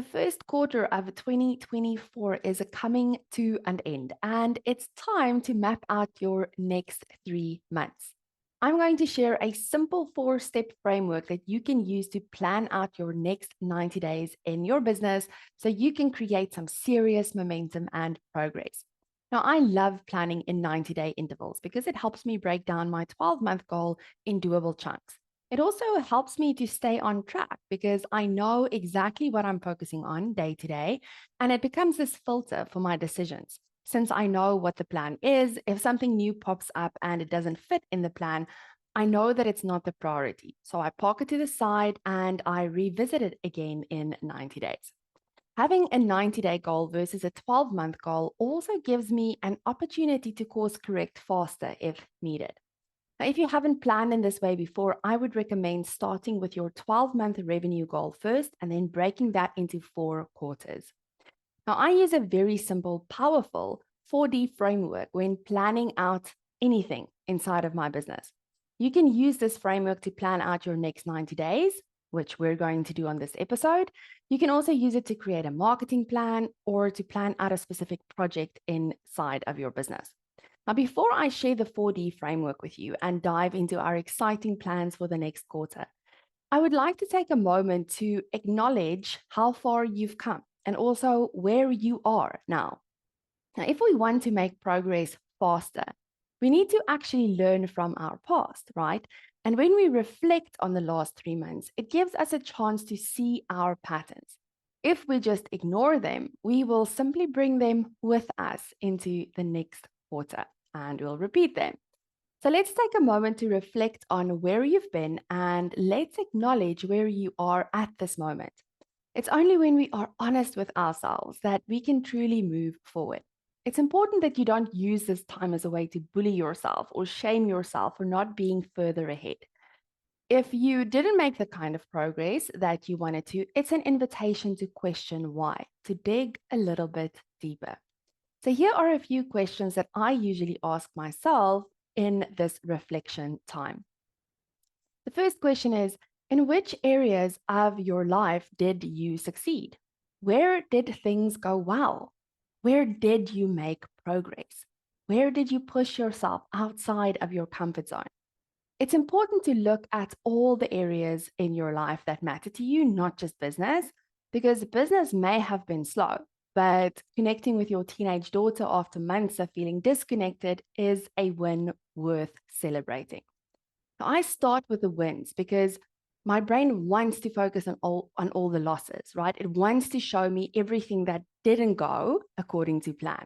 The first quarter of 2024 is coming to an end, and it's time to map out your next 3 months. I'm going to share a simple 4-step framework that you can use to plan out your next 90 days in your business so you can create some serious momentum and progress. Now, I love planning in 90-day intervals because it helps me break down my 12-month goal in doable chunks. It also helps me to stay on track because I know exactly what I'm focusing on day to day, and it becomes this filter for my decisions. Since I know what the plan is, if something new pops up and it doesn't fit in the plan, I know that it's not the priority. So I park it to the side and I revisit it again in 90 days. Having a 90-day goal versus a 12-month goal also gives me an opportunity to course correct faster if needed. Now, if you haven't planned in this way before, I would recommend starting with your 12-month revenue goal first and then breaking that into 4 quarters. Now, I use a very simple, powerful 4D framework when planning out anything inside of my business. You can use this framework to plan out your next 90 days, which we're going to do on this episode. You can also use it to create a marketing plan or to plan out a specific project inside of your business. Now, before I share the 4D framework with you and dive into our exciting plans for the next quarter, I would like to take a moment to acknowledge how far you've come and also where you are now. Now, if we want to make progress faster, we need to actually learn from our past, right? And when we reflect on the last 3 months, it gives us a chance to see our patterns. If we just ignore them, we will simply bring them with us into the next quarter and we'll repeat them. So let's take a moment to reflect on where you've been and let's acknowledge where you are at this moment. It's only when we are honest with ourselves that we can truly move forward. It's important that you don't use this time as a way to bully yourself or shame yourself for not being further ahead. If you didn't make the kind of progress that you wanted to, it's an invitation to question why, to dig a little bit deeper. So here are a few questions that I usually ask myself in this reflection time. The first question is, in which areas of your life did you succeed? Where did things go well? Where did you make progress? Where did you push yourself outside of your comfort zone? It's important to look at all the areas in your life that matter to you, not just business, because business may have been slow, but connecting with your teenage daughter after months of feeling disconnected is a win worth celebrating. Now, I start with the wins because my brain wants to focus on all the losses, right? It wants to show me everything that didn't go according to plan.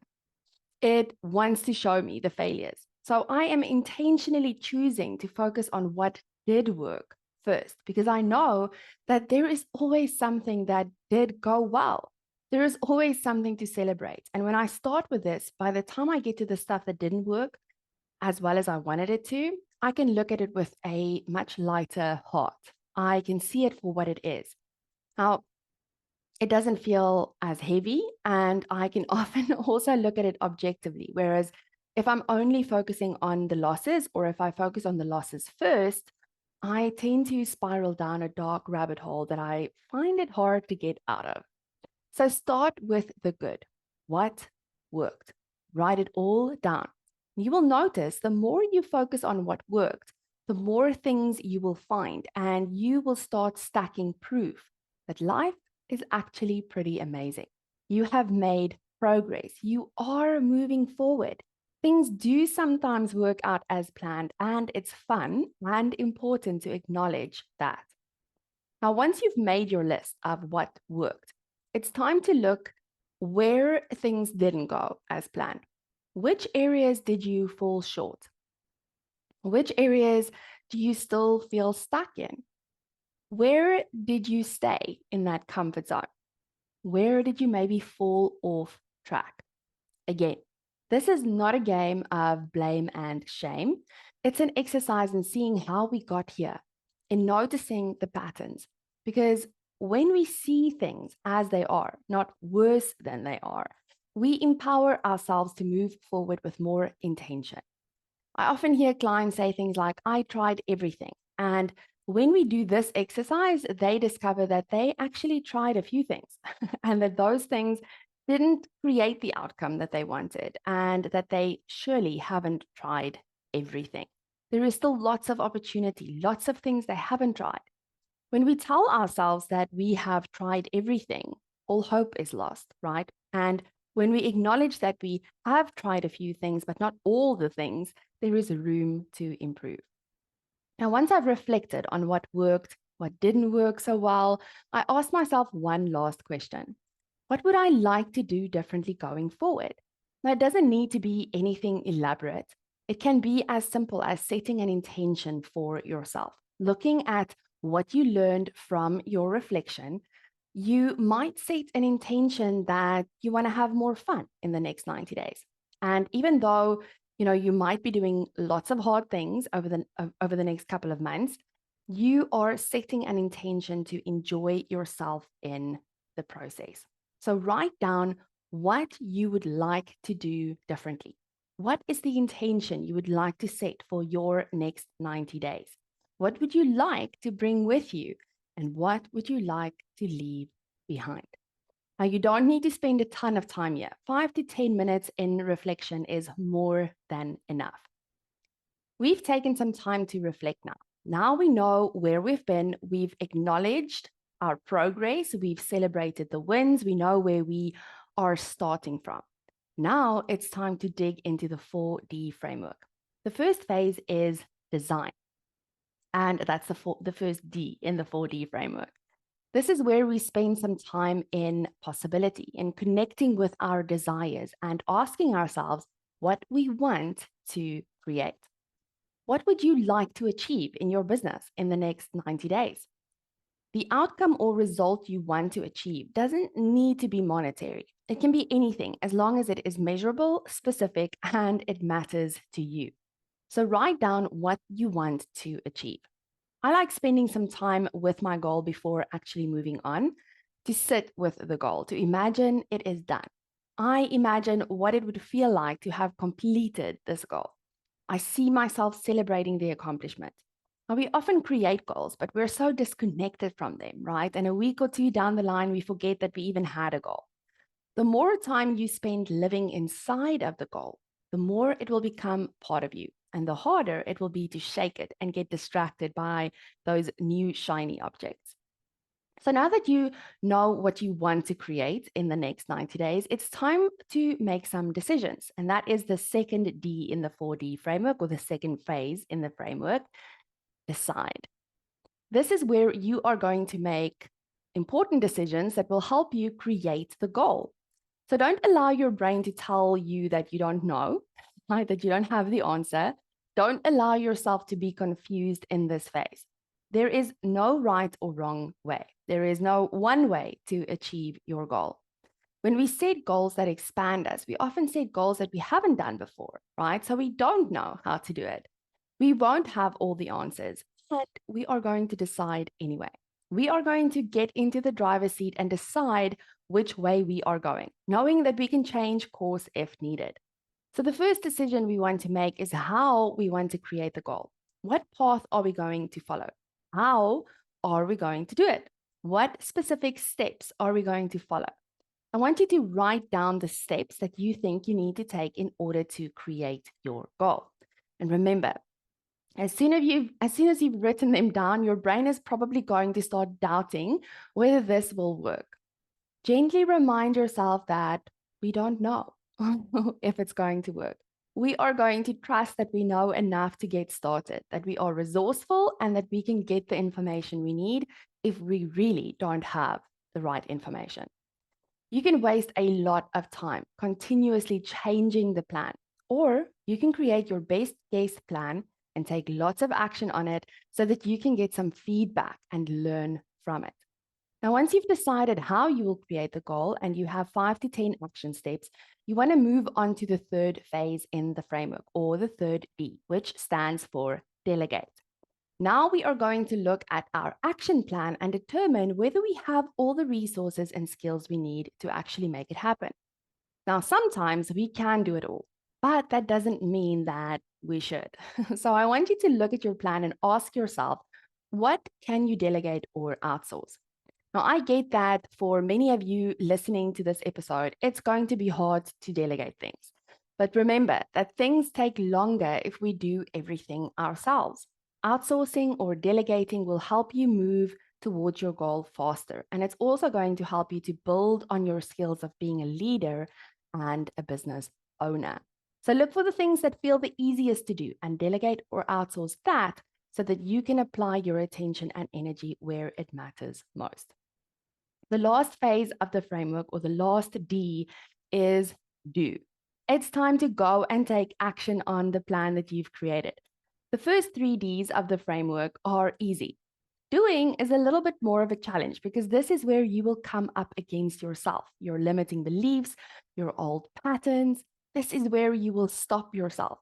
It wants to show me the failures. So I am intentionally choosing to focus on what did work first because I know that there is always something that did go well. There is always something to celebrate. And when I start with this, by the time I get to the stuff that didn't work as well as I wanted it to, I can look at it with a much lighter heart. I can see it for what it is. Now, it doesn't feel as heavy, and I can often also look at it objectively. Whereas if I'm only focusing on the losses, or if I focus on the losses first, I tend to spiral down a dark rabbit hole that I find it hard to get out of. So start with the good. What worked? Write it all down. You will notice the more you focus on what worked, the more things you will find, and you will start stacking proof that life is actually pretty amazing. You have made progress. You are moving forward. Things do sometimes work out as planned, and it's fun and important to acknowledge that. Now, once you've made your list of what worked, it's time to look where things didn't go as planned. Which areas did you fall short? Which areas do you still feel stuck in? Where did you stay in that comfort zone? Where did you maybe fall off track? Again, this is not a game of blame and shame. It's an exercise in seeing how we got here, in noticing the patterns. Because when we see things as they are, not worse than they are, we empower ourselves to move forward with more intention. I often hear clients say things like, I tried everything and When we do this exercise, they discover that they actually tried a few things and that those things didn't create the outcome that they wanted, and that they surely haven't tried everything. There is still lots of opportunity, lots of things they haven't tried. When we tell ourselves that we have tried everything, all hope is lost, right? And when we acknowledge that we have tried a few things, but not all the things, there is room to improve. Now, once I've reflected on what worked, what didn't work so well, I asked myself one last question. What would I like to do differently going forward? Now, it doesn't need to be anything elaborate. It can be as simple as setting an intention for yourself, looking at what you learned from your reflection. You might set an intention that you want to have more fun in the next 90 days. And even though you might be doing lots of hard things over the next couple of months, you are setting an intention to enjoy yourself in the process. So write down what you would like to do differently. What is the intention you would like to set for your next 90 days? What would you like to bring with you? And what would you like to leave behind? Now, you don't need to spend a ton of time here. 5 to 10 minutes in reflection is more than enough. We've taken some time to reflect now. Now we know where we've been. We've acknowledged our progress. We've celebrated the wins. We know where we are starting from. Now it's time to dig into the 4D framework. The first phase is design. And that's the first D in the 4D framework. This is where we spend some time in possibility, in connecting with our desires and asking ourselves what we want to create. What would you like to achieve in your business in the next 90 days? The outcome or result you want to achieve doesn't need to be monetary. It can be anything as long as it is measurable, specific, and it matters to you. So write down what you want to achieve. I like spending some time with my goal before actually moving on, to sit with the goal, to imagine it is done. I imagine what it would feel like to have completed this goal. I see myself celebrating the accomplishment. Now, we often create goals, but we're so disconnected from them, right? And a week or two down the line, we forget that we even had a goal. The more time you spend living inside of the goal, the more it will become part of you. And the harder it will be to shake it and get distracted by those new shiny objects. So now that you know what you want to create in the next 90 days, it's time to make some decisions. And that is the second D in the 4D framework, or the second phase in the framework, decide. This is where you are going to make important decisions that will help you create the goal. So don't allow your brain to tell you that you don't know, right? That you don't have the answer. Don't allow yourself to be confused in this phase. There is no right or wrong way. There is no one way to achieve your goal. When we set goals that expand us, we often set goals that we haven't done before, right? So we don't know how to do it. We won't have all the answers, but we are going to decide anyway. We are going to get into the driver's seat and decide which way we are going, knowing that we can change course if needed. So the first decision we want to make is how we want to create the goal. What path are we going to follow? How are we going to do it? What specific steps are we going to follow? I want you to write down the steps that you think you need to take in order to create your goal. And remember, as soon as you've written them down, your brain is probably going to start doubting whether this will work. Gently remind yourself that we don't know if it's going to work. We are going to trust that we know enough to get started, that we are resourceful, and that we can get the information we need if we really don't have the right information. You can waste a lot of time continuously changing the plan, or you can create your best guess plan and take lots of action on it so that you can get some feedback and learn from it. Now, once you've decided how you will create the goal and you have 5 to 10 action steps, you want to move on to the third phase in the framework, or the third D, which stands for delegate. Now we are going to look at our action plan and determine whether we have all the resources and skills we need to actually make it happen. Now, sometimes we can do it all, but that doesn't mean that we should. So I want you to look at your plan and ask yourself, What can you delegate or outsource? Now, I get that for many of you listening to this episode, it's going to be hard to delegate things. But remember that things take longer if we do everything ourselves. Outsourcing or delegating will help you move towards your goal faster. And it's also going to help you to build on your skills of being a leader and a business owner. So look for the things that feel the easiest to do and delegate or outsource that so that you can apply your attention and energy where it matters most. The last phase of the framework, or the last D, is do. It's time to go and take action on the plan that you've created. The first three Ds of the framework are easy. Doing is a little bit more of a challenge because this is where you will come up against yourself, your limiting beliefs, your old patterns. This is where you will stop yourself.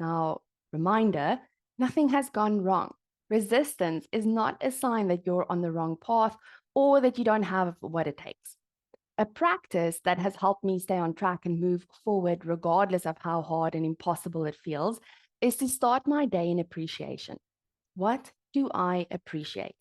Now, reminder, nothing has gone wrong. Resistance is not a sign that you're on the wrong path or that you don't have what it takes. A practice that has helped me stay on track and move forward, regardless of how hard and impossible it feels, is to start my day in appreciation. What do I appreciate?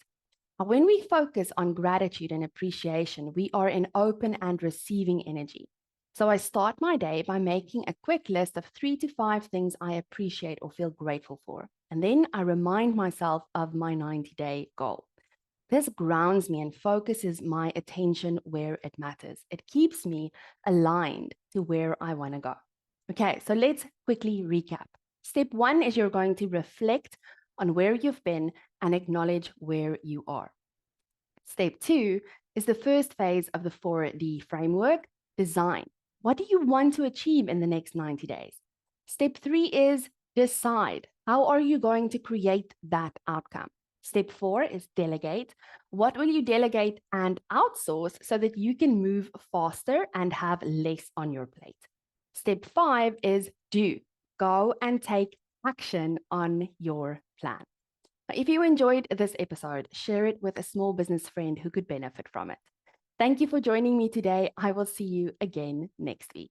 When we focus on gratitude and appreciation, we are in open and receiving energy. So I start my day by making a quick list of 3 to 5 things I appreciate or feel grateful for. And then I remind myself of my 90-day goal. This grounds me and focuses my attention where it matters. It keeps me aligned to where I want to go. Okay, so let's quickly recap. Step 1 is you're going to reflect on where you've been and acknowledge where you are. Step 2 is the first phase of the 4D framework, design. What do you want to achieve in the next 90 days? Step 3 is decide. How are you going to create that outcome? Step 4 is delegate. What will you delegate and outsource so that you can move faster and have less on your plate? Step 5 is do. Go and take action on your plan. If you enjoyed this episode, share it with a small business friend who could benefit from it. Thank you for joining me today. I will see you again next week.